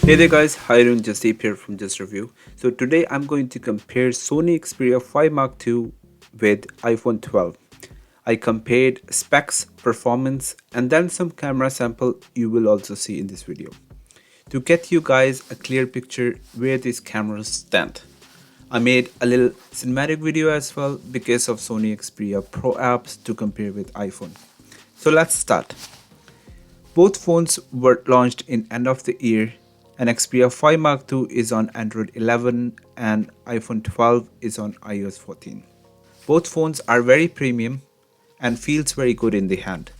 Hey there guys, hi everyone, Jasdeep here from Just Review. So today I'm going to compare Sony Xperia 5 Mark II with iPhone 12. I compared specs, performance and then some camera sample you will also see in this video. To get you guys a clear picture where these cameras stand. I made a little cinematic video as well because of Sony Xperia Pro apps to compare with iPhone. So let's start. Both phones were launched in end of the year and Xperia 5 Mark II is on Android 11 and iPhone 12 is on iOS 14. Both phones are very premium and feels very good in the hand.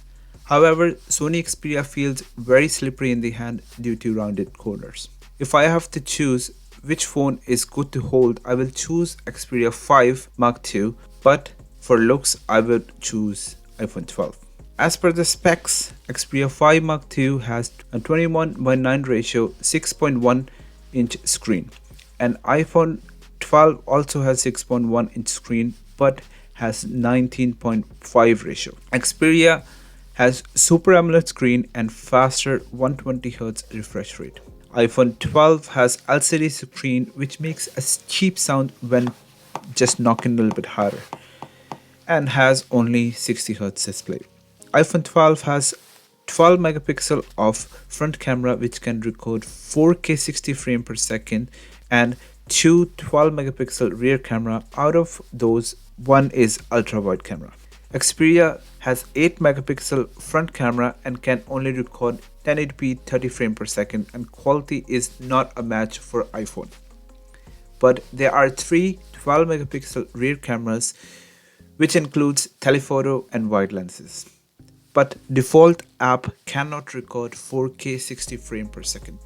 However, Sony Xperia feels very slippery in the hand due to rounded corners. If I have to choose which phone is good to hold, I will choose Xperia 5 Mark II, but for looks I would choose iPhone 12. As per the specs, Xperia 5 Mark II has a 21:9 ratio 6.1 inch screen and iPhone 12 also has 6.1 inch screen but has 19.5 ratio. Xperia has Super AMOLED screen and faster 120Hz refresh rate. iPhone 12 has LCD screen which makes a cheap sound when just knocking a little bit harder and has only 60Hz display. iPhone 12 has 12 megapixel of front camera which can record 4K 60 frame per second and two 12 megapixel rear camera. Out of those, one is ultra wide camera. Xperia has 8 megapixel front camera and can only record 1080p 30 frame per second and quality is not a match for iPhone. But there are three 12 megapixel rear cameras which includes telephoto and wide lenses. But default app cannot record 4K 60 frame per second.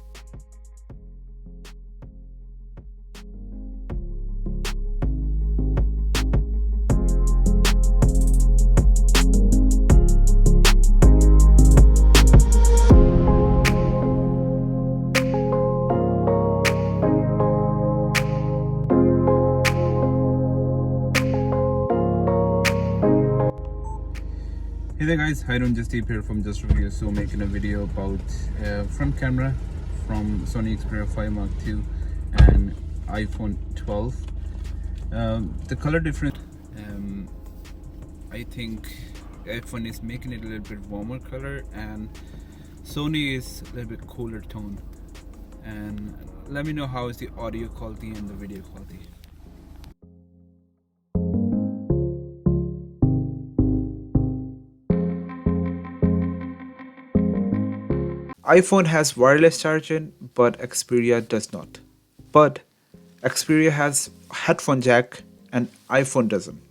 Hey there guys, hi everyone, Jasdeep here from Just Review. So making a video about front camera from Sony Xperia 5 Mark II and iPhone 12. The color difference, I think iPhone is making it a little bit warmer color and Sony is a little bit cooler tone. And let me know how is the audio quality and the video quality. iPhone has wireless charging, but Xperia does not. But Xperia has headphone jack and iPhone doesn't.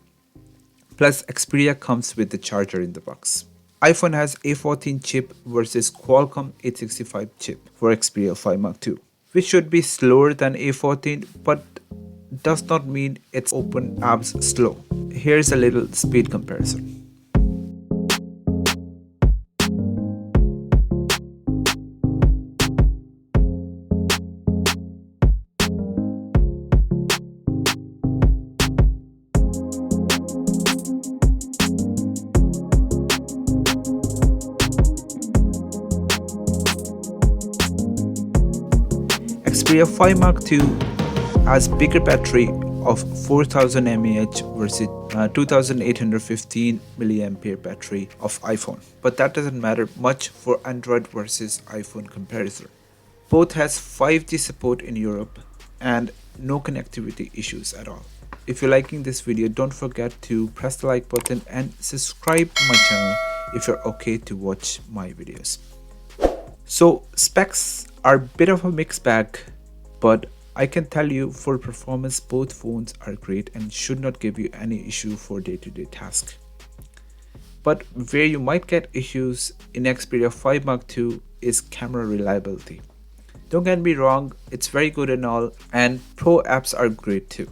Plus Xperia comes with the charger in the box. iPhone has A14 chip versus Qualcomm 865 chip for Xperia 5 Mark II, which should be slower than A14 but does not mean it's open apps slow. Here's a little speed comparison. Xperia 5 Mark II has bigger battery of 4000 mAh versus 2815 mAh battery of iPhone, but that doesn't matter much for Android versus iPhone comparison. Both has 5G support in Europe and no connectivity issues at all. If you're liking this video, don't forget to press the like button and subscribe to my channel if you're okay to watch my videos. So specs are a bit of a mixed bag, but I can tell you for performance both phones are great and should not give you any issue for day-to-day tasks. But where you might get issues in Xperia 5 Mark II is camera reliability. Don't get me wrong, it's very good and all, and pro apps are great too.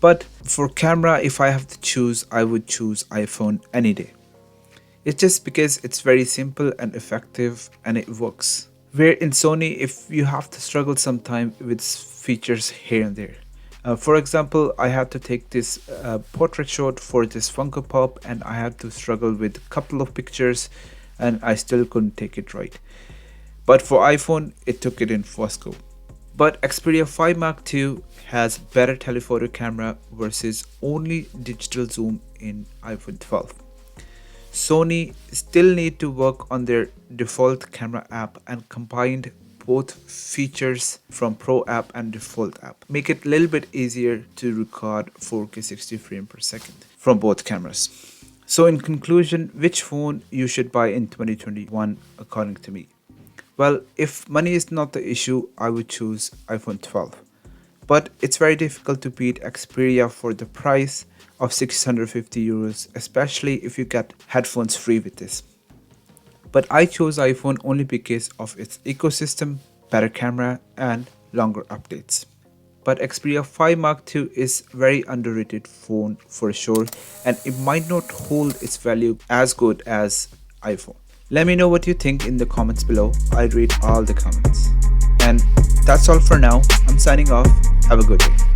But for camera, if I have to choose, I would choose iPhone any day. It's just because it's very simple and effective and it works. Where in Sony, if you have to struggle sometime with features here and there. For example, I had to take this portrait shot for this Funko Pop and I had to struggle with a couple of pictures and I still couldn't take it right. but for iPhone, it took it in first go. But Xperia 5 Mark II has better telephoto camera versus only digital zoom in iPhone 12. Sony still need to work on their default camera app and combined both features from Pro app and default app. Make it a little bit easier to record 4K 60 frames per second from both cameras. So in conclusion, which phone you should buy in 2021 according to me? Well, if money is not the issue, I would choose iPhone 12. But it's very difficult to beat Xperia for the price of 650 euros, especially if you get headphones free with this. But I chose iPhone only because of its ecosystem, better camera and longer updates. But Xperia 5 Mark II is very underrated phone for sure, and it might not hold its value as good as iPhone. Let me know what you think in the comments below. I read all the comments. And that's all for now. I'm signing off. Have a good day.